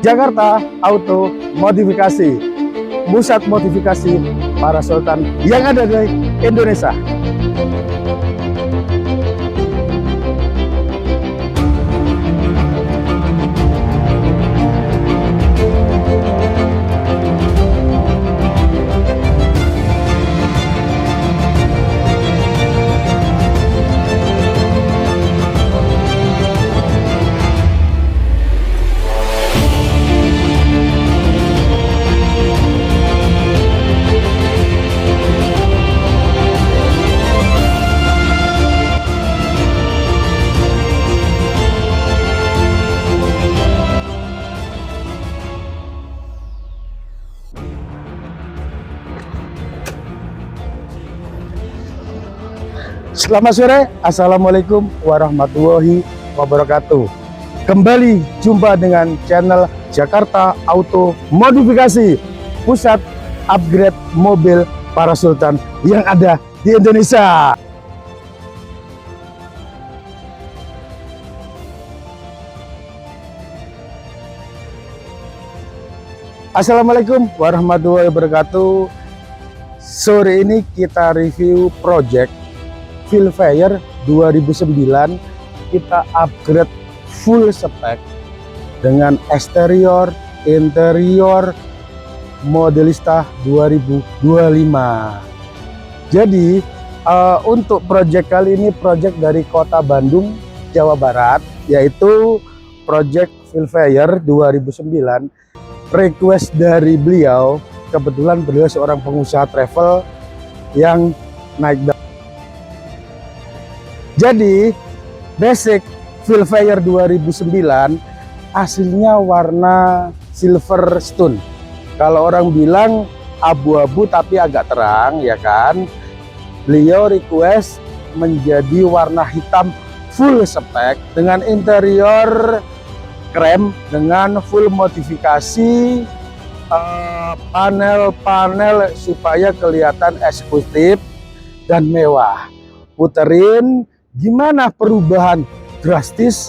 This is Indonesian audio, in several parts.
Jakarta Auto Modifikasi, pusat modifikasi para sultan yang ada di Indonesia. Selamat sore, Assalamualaikum warahmatullahi wabarakatuh. Kembali jumpa dengan channel Jakarta Auto Modifikasi, pusat upgrade mobil para sultan yang ada di Indonesia. Assalamualaikum warahmatullahi wabarakatuh. Sore ini kita review project Filfire 2009. Kita upgrade full spec dengan eksterior, interior Modelista 2025. Jadi untuk project kali ini project dari kota Bandung, Jawa Barat, yaitu project Filfire 2009. Request dari beliau, kebetulan beliau seorang pengusaha travel yang naik. Jadi basic Filfire 2009 aslinya warna silver stone. Kalau orang bilang abu-abu tapi agak terang, ya kan. Beliau request menjadi warna hitam full spec dengan interior krem dengan full modifikasi panel-panel supaya kelihatan eksklusif dan mewah. Puterin gimana perubahan drastis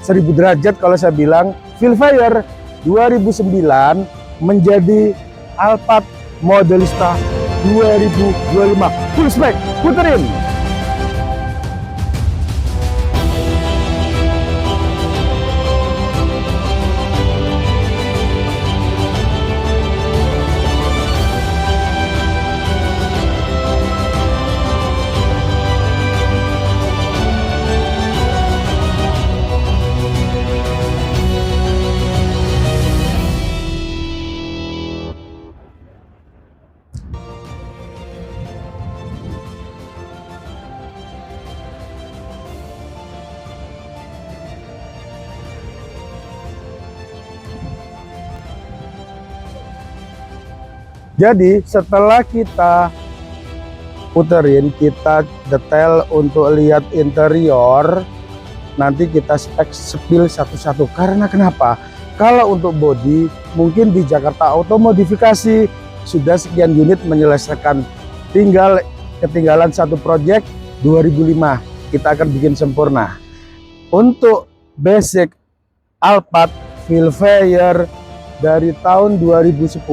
1000 derajat kalau saya bilang Filfire 2009 menjadi Alphard Modelista 2025 full spec. Puterin. Jadi setelah kita puterin, kita detail untuk lihat interior, nanti kita spek sepil satu-satu. Karena kenapa? Kalau untuk body mungkin di Jakarta Auto Modifikasi sudah sekian unit menyelesaikan, tinggal ketinggalan satu project 2005 kita akan bikin sempurna. Untuk basic Alphard Filfire dari tahun 2010,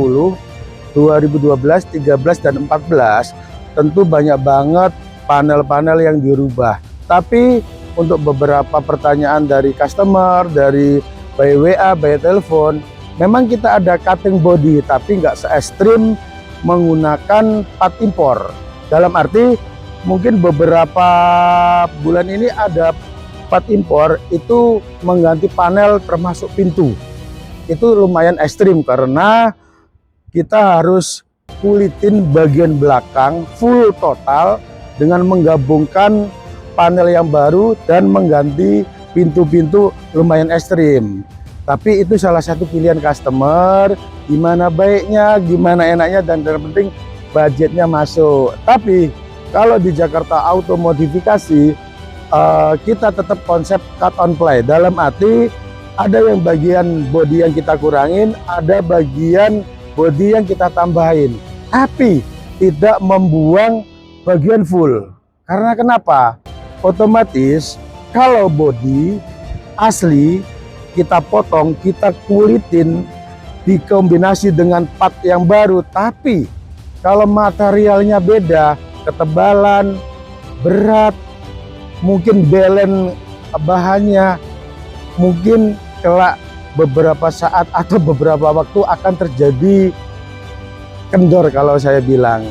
2012, 13, dan 14 tentu banyak banget panel-panel yang dirubah. Tapi untuk beberapa pertanyaan dari customer, dari by WA, by telepon, memang kita ada cutting body tapi nggak se-ekstrim menggunakan part impor. Dalam arti mungkin beberapa bulan ini ada part impor itu mengganti panel termasuk pintu. Itu lumayan ekstrim karena kita harus kulitin bagian belakang full total dengan menggabungkan panel yang baru dan mengganti pintu-pintu lumayan ekstrim. Tapi itu salah satu pilihan customer, gimana baiknya, gimana enaknya, dan yang penting budgetnya masuk. Tapi kalau di Jakarta Auto Modifikasi kita tetap konsep cut on play. Dalam arti ada yang bagian body yang kita kurangin, ada bagian body yang kita tambahin, tapi tidak membuang bagian full. Karena kenapa? Otomatis kalau body asli kita potong, kita kulitin, dikombinasi dengan part yang baru. Tapi kalau materialnya beda, ketebalan, berat, mungkin balance bahannya, mungkin kelak beberapa saat atau beberapa waktu akan terjadi kendor. Kalau saya bilang,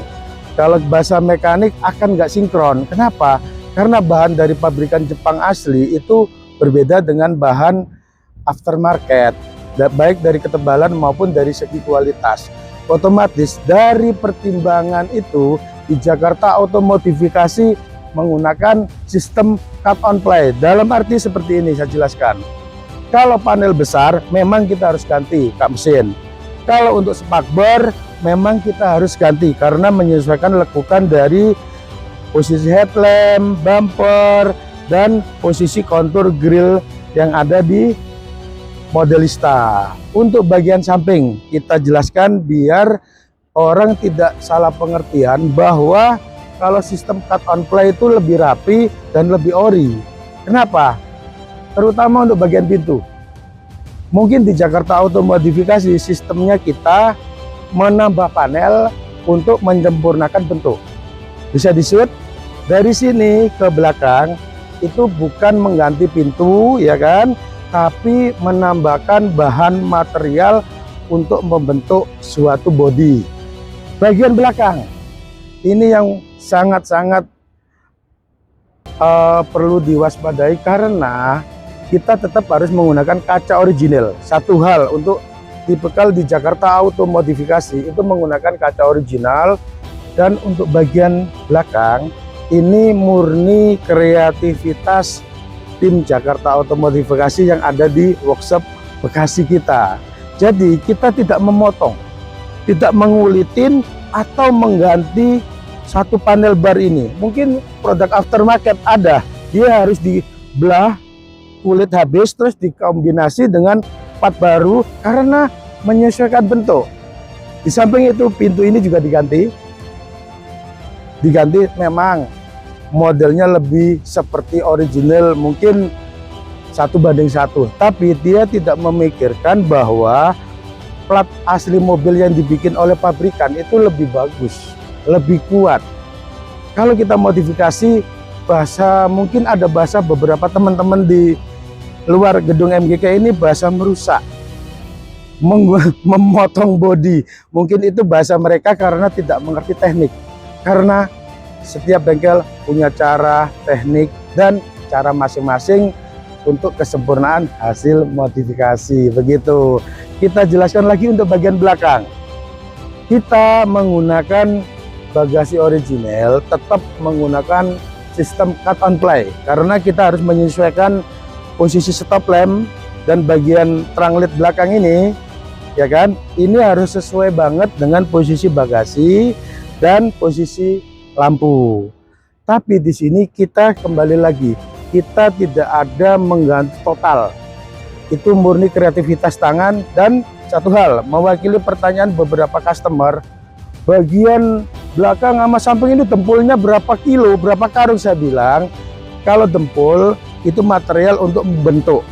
kalau bahasa mekanik akan nggak sinkron. Kenapa? Karena bahan dari pabrikan Jepang asli itu berbeda dengan bahan aftermarket, baik dari ketebalan maupun dari segi kualitas. Otomatis dari pertimbangan itu di Jakarta Auto Modifikasi menggunakan sistem cut on play. Dalam arti seperti ini saya jelaskan. Kalau panel besar memang kita harus ganti kap mesin. Kalau untuk spakbor memang kita harus ganti karena menyesuaikan lekukan dari posisi headlamp, bumper, dan posisi kontur grill yang ada di Modelista. Untuk bagian samping kita jelaskan biar orang tidak salah pengertian bahwa kalau sistem cut on play itu lebih rapi dan lebih ori. Kenapa? Terutama untuk bagian pintu. Mungkin di Jakarta Auto Modifikasi sistemnya kita menambah panel untuk menyempurnakan bentuk. Bisa disut dari sini ke belakang itu bukan mengganti pintu ya kan, tapi menambahkan bahan material untuk membentuk suatu bodi. Bagian belakang ini yang sangat-sangat perlu diwaspadai karena kita tetap harus menggunakan kaca original. Satu hal untuk dibekal di Jakarta Auto Modifikasi itu menggunakan kaca original. Dan untuk bagian belakang ini murni kreativitas tim Jakarta Auto Modifikasi yang ada di workshop Bekasi kita. Jadi kita tidak memotong, tidak mengulitin atau mengganti satu panel bar ini. Mungkin produk aftermarket ada, dia harus dibelah kulit habis terus dikombinasi dengan part baru karena menyesuaikan bentuk. Di samping itu pintu ini juga diganti memang modelnya lebih seperti original, mungkin 1:1, tapi dia tidak memikirkan bahwa plat asli mobil yang dibikin oleh pabrikan itu lebih bagus, lebih kuat. Kalau kita modifikasi bahasa, mungkin ada bahasa beberapa teman-teman di luar gedung MGK ini bahasa merusak, memotong bodi. Mungkin itu bahasa mereka karena tidak mengerti teknik. Karena setiap bengkel punya cara, teknik, dan cara masing-masing untuk kesempurnaan hasil modifikasi. Begitu. Kita jelaskan lagi untuk bagian belakang. Kita menggunakan bagasi original, tetap menggunakan sistem cut on play karena kita harus menyesuaikan posisi stop lamp dan bagian terang led belakang ini, ya kan? Ini harus sesuai banget dengan posisi bagasi dan posisi lampu. Tapi di sini kita kembali lagi, kita tidak ada mengganti total. Itu murni kreativitas tangan. Dan satu hal, mewakili pertanyaan beberapa customer, bagian belakang sama samping ini dempulnya berapa kilo, berapa karung. Saya bilang kalau dempul itu material untuk membentuk,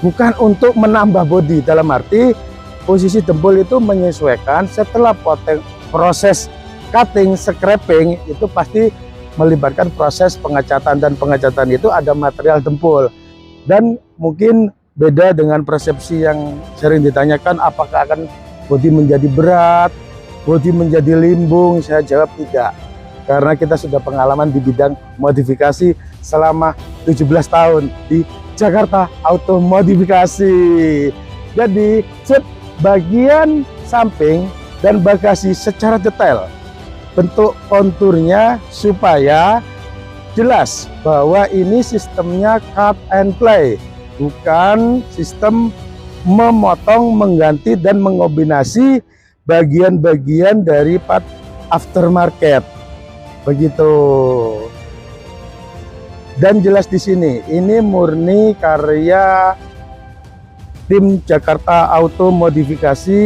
bukan untuk menambah bodi. Dalam arti posisi dempul itu menyesuaikan setelah proses cutting, scraping itu pasti melibatkan proses pengecatan, dan pengecatan itu ada material dempul. Dan mungkin beda dengan persepsi yang sering ditanyakan, apakah akan bodi menjadi berat, bodi menjadi limbung. Saya jawab tidak, karena kita sudah pengalaman di bidang modifikasi selama 17 tahun di Jakarta Auto Modifikasi. Jadi bagian samping dan bagasi secara detail, bentuk konturnya supaya jelas bahwa ini sistemnya cut and play, bukan sistem memotong, mengganti, dan mengombinasi bagian-bagian dari part aftermarket. Begitu. Dan jelas di sini, ini murni karya tim Jakarta Auto Modifikasi,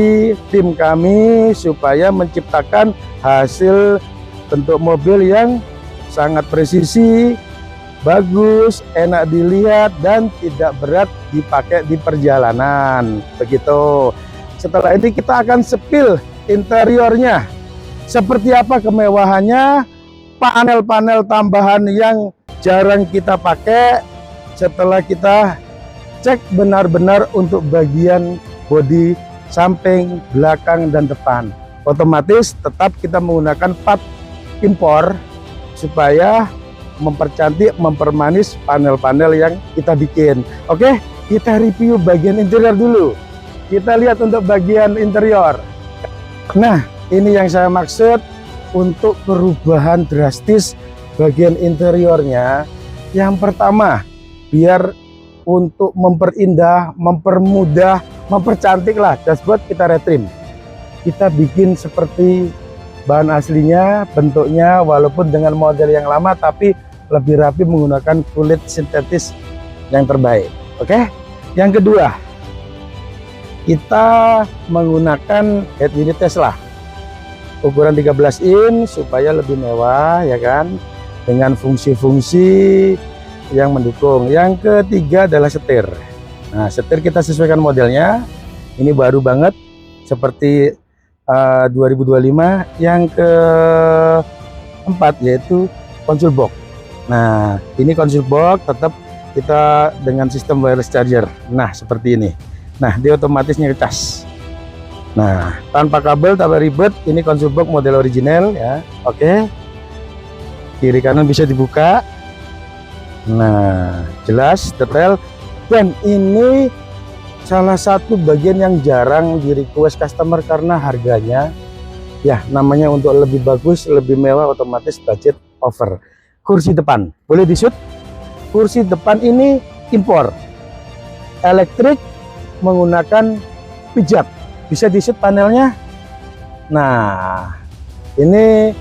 tim kami, supaya menciptakan hasil bentuk mobil yang sangat presisi, bagus, enak dilihat, dan tidak berat dipakai di perjalanan. Begitu. Setelah ini kita akan sepil interiornya. Seperti apa kemewahannya, panel-panel tambahan yang jarang kita pakai. Setelah kita cek benar-benar untuk bagian bodi samping, belakang, dan depan. Otomatis tetap kita menggunakan part impor supaya mempercantik, mempermanis panel-panel yang kita bikin. Oke, kita review bagian interior dulu. Kita lihat untuk bagian interior. Nah, ini yang saya maksud untuk perubahan drastis bagian interiornya. Yang pertama, biar untuk memperindah, mempermudah, mempercantik lah dashboard, kita retrim. Kita bikin seperti bahan aslinya, bentuknya walaupun dengan model yang lama, tapi lebih rapi menggunakan kulit sintetis yang terbaik. Oke. Yang kedua, kita menggunakan head unit Tesla ukuran 13 in supaya lebih mewah, ya kan, dengan fungsi-fungsi yang mendukung. Yang ketiga adalah setir. Nah, setir kita sesuaikan modelnya. Ini baru banget seperti 2025. Yang keempat yaitu console box. Nah, ini console box tetap kita dengan sistem wireless charger. Nah, seperti ini. Nah, dia otomatis ngecas. Nah, tanpa kabel, tanpa ribet. Ini console box model original ya. Oke. Kiri kanan bisa dibuka. Nah, jelas, detail. Dan ini salah satu bagian yang jarang di request customer karena harganya ya namanya untuk lebih bagus, lebih mewah, otomatis budget over. Kursi depan boleh di-shoot. Kursi depan ini impor, elektrik, menggunakan pijat, bisa di-shoot panelnya. Nah, ini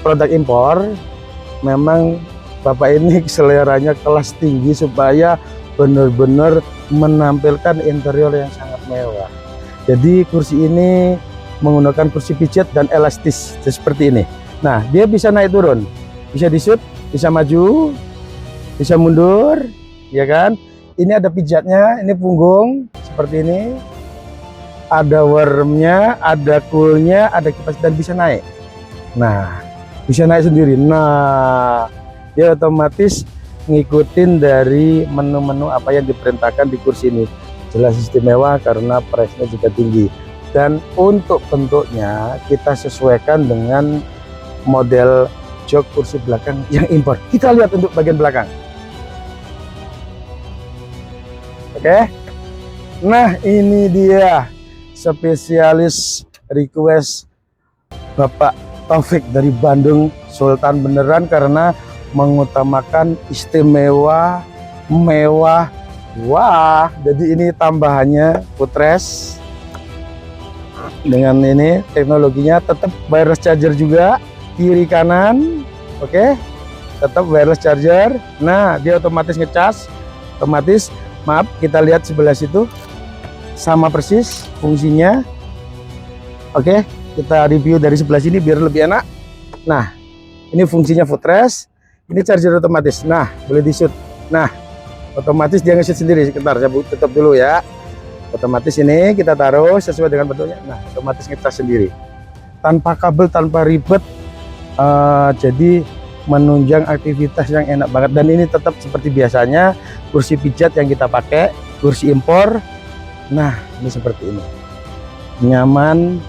produk impor. Memang Bapak ini seleranya kelas tinggi supaya benar-benar menampilkan interior yang sangat mewah. Jadi kursi ini menggunakan kursi pijat dan elastis seperti ini. Nah, dia bisa naik turun, bisa di-shoot, bisa maju, bisa mundur, ya kan. Ini ada pijatnya, ini punggung seperti ini, ada wormnya, ada coolnya, ada kipas, dan bisa naik. Nah, bisa naik sendiri. Nah, dia otomatis ngikutin dari menu-menu apa yang diperintahkan di kursi ini. Jelas istimewa karena price-nya juga tinggi. Dan untuk bentuknya kita sesuaikan dengan model jok kursi belakang yang impor. Kita lihat untuk bagian belakang. Oke. Nah, ini dia spesialis request Bapak Taufik dari Bandung, Sultan beneran, karena mengutamakan istimewa, mewah. Wah, jadi ini tambahannya footrest dengan ini teknologinya, tetap wireless charger juga kiri kanan. Oke, tetap wireless charger. Nah, dia otomatis ngecas, otomatis. Maaf, kita lihat sebelah situ sama persis fungsinya. Oke, kita review dari sebelah sini biar lebih enak. Nah, ini fungsinya footrest, ini charger otomatis. Nah, boleh di-shoot. Nah, otomatis dia nge-shoot sendiri. Sebentar, saya tutup dulu ya. Otomatis ini kita taruh sesuai dengan bentuknya. Nah, otomatis ngecas sendiri tanpa kabel, tanpa ribet. Jadi menunjang aktivitas yang enak banget. Dan ini tetap seperti biasanya, kursi pijat yang kita pakai, kursi impor. Nah, ini seperti ini, nyaman,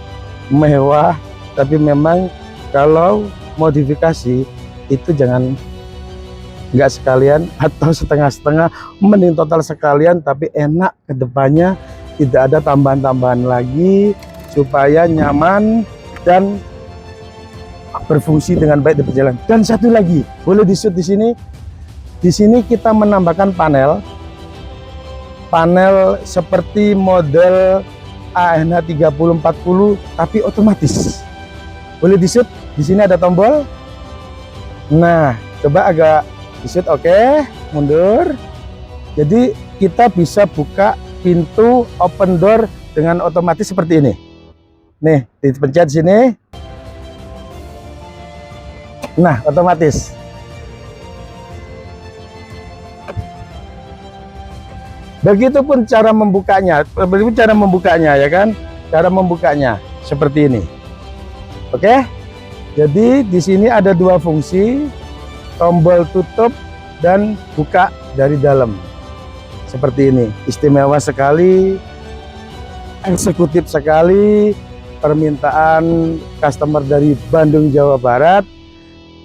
mewah. Tapi memang kalau modifikasi itu jangan nggak sekalian atau setengah-setengah, mending total sekalian, tapi enak ke depannya, tidak ada tambahan-tambahan lagi, supaya nyaman dan berfungsi dengan baik di perjalanan. Dan satu lagi, boleh di-shoot di sini. Di sini kita menambahkan panel seperti model ANH 3040 tapi otomatis. Boleh di-shoot. Di sini ada tombol. Nah, coba agak di-shoot. Oke, mundur. Jadi kita bisa buka pintu open door dengan otomatis seperti ini. Nih, dipencet sini. Nah, otomatis. Begitupun cara membukanya, ya kan? Cara membukanya seperti ini. Oke? Jadi di sini ada dua fungsi, tombol tutup dan buka dari dalam. Seperti ini, istimewa sekali, eksekutif sekali, permintaan customer dari Bandung, Jawa Barat.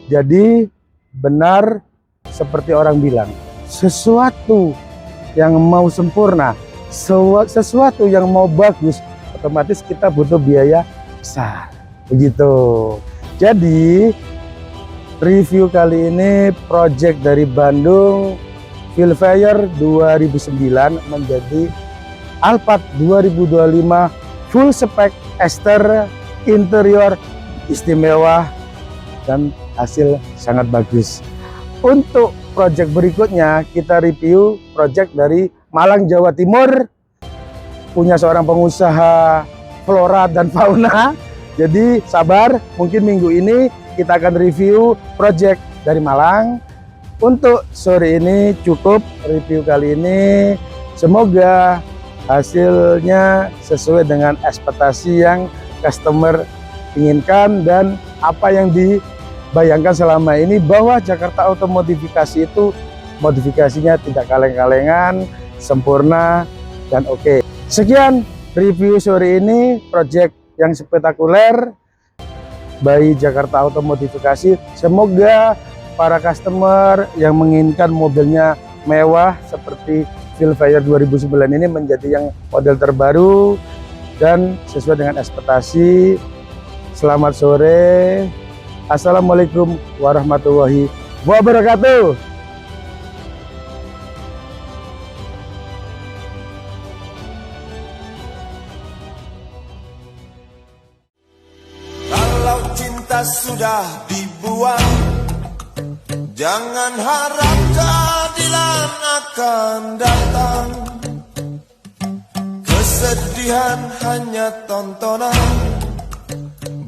Jadi benar seperti orang bilang, sesuatu yang mau sempurna, sesuatu yang mau bagus, otomatis kita butuh biaya besar. Begitu. Jadi review kali ini project dari Bandung Filfire 2009 menjadi Alphard 2025 full spec Ester, interior istimewa dan hasil sangat bagus. Untuk project berikutnya kita review project dari Malang, Jawa Timur, punya seorang pengusaha flora dan fauna. Jadi sabar, mungkin minggu ini kita akan review project dari Malang. Untuk sore ini cukup review kali ini, semoga hasilnya sesuai dengan ekspektasi yang customer inginkan dan apa yang bayangkan selama ini, bahwa Jakarta Auto Modifikasi itu modifikasinya tidak kaleng-kalengan, sempurna dan oke. Sekian review sore ini project yang spektakuler by Jakarta Auto Modifikasi. Semoga para customer yang menginginkan mobilnya mewah seperti Filfire 2009 ini menjadi yang model terbaru dan sesuai dengan ekspektasi. Selamat sore. Assalamualaikum warahmatullahi wabarakatuh. Kalau cinta sudah dibuang, jangan harap keadilan akan datang. Kesedihan hanya tontonan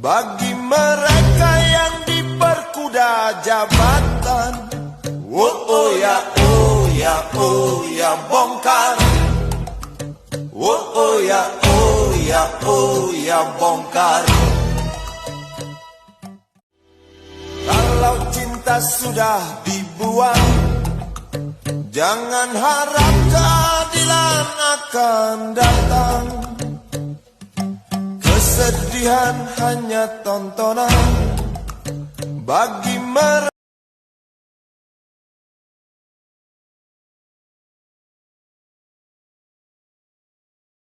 bagi mereka yang diperkuda jabatan. Oh ya, oh ya, oh ya, bongkar. Oh ya, oh ya, oh ya, bongkar. Kalau cinta sudah dibuang, jangan harap keadilan akan datang. Kesedihan hanya tontonan bagi mereka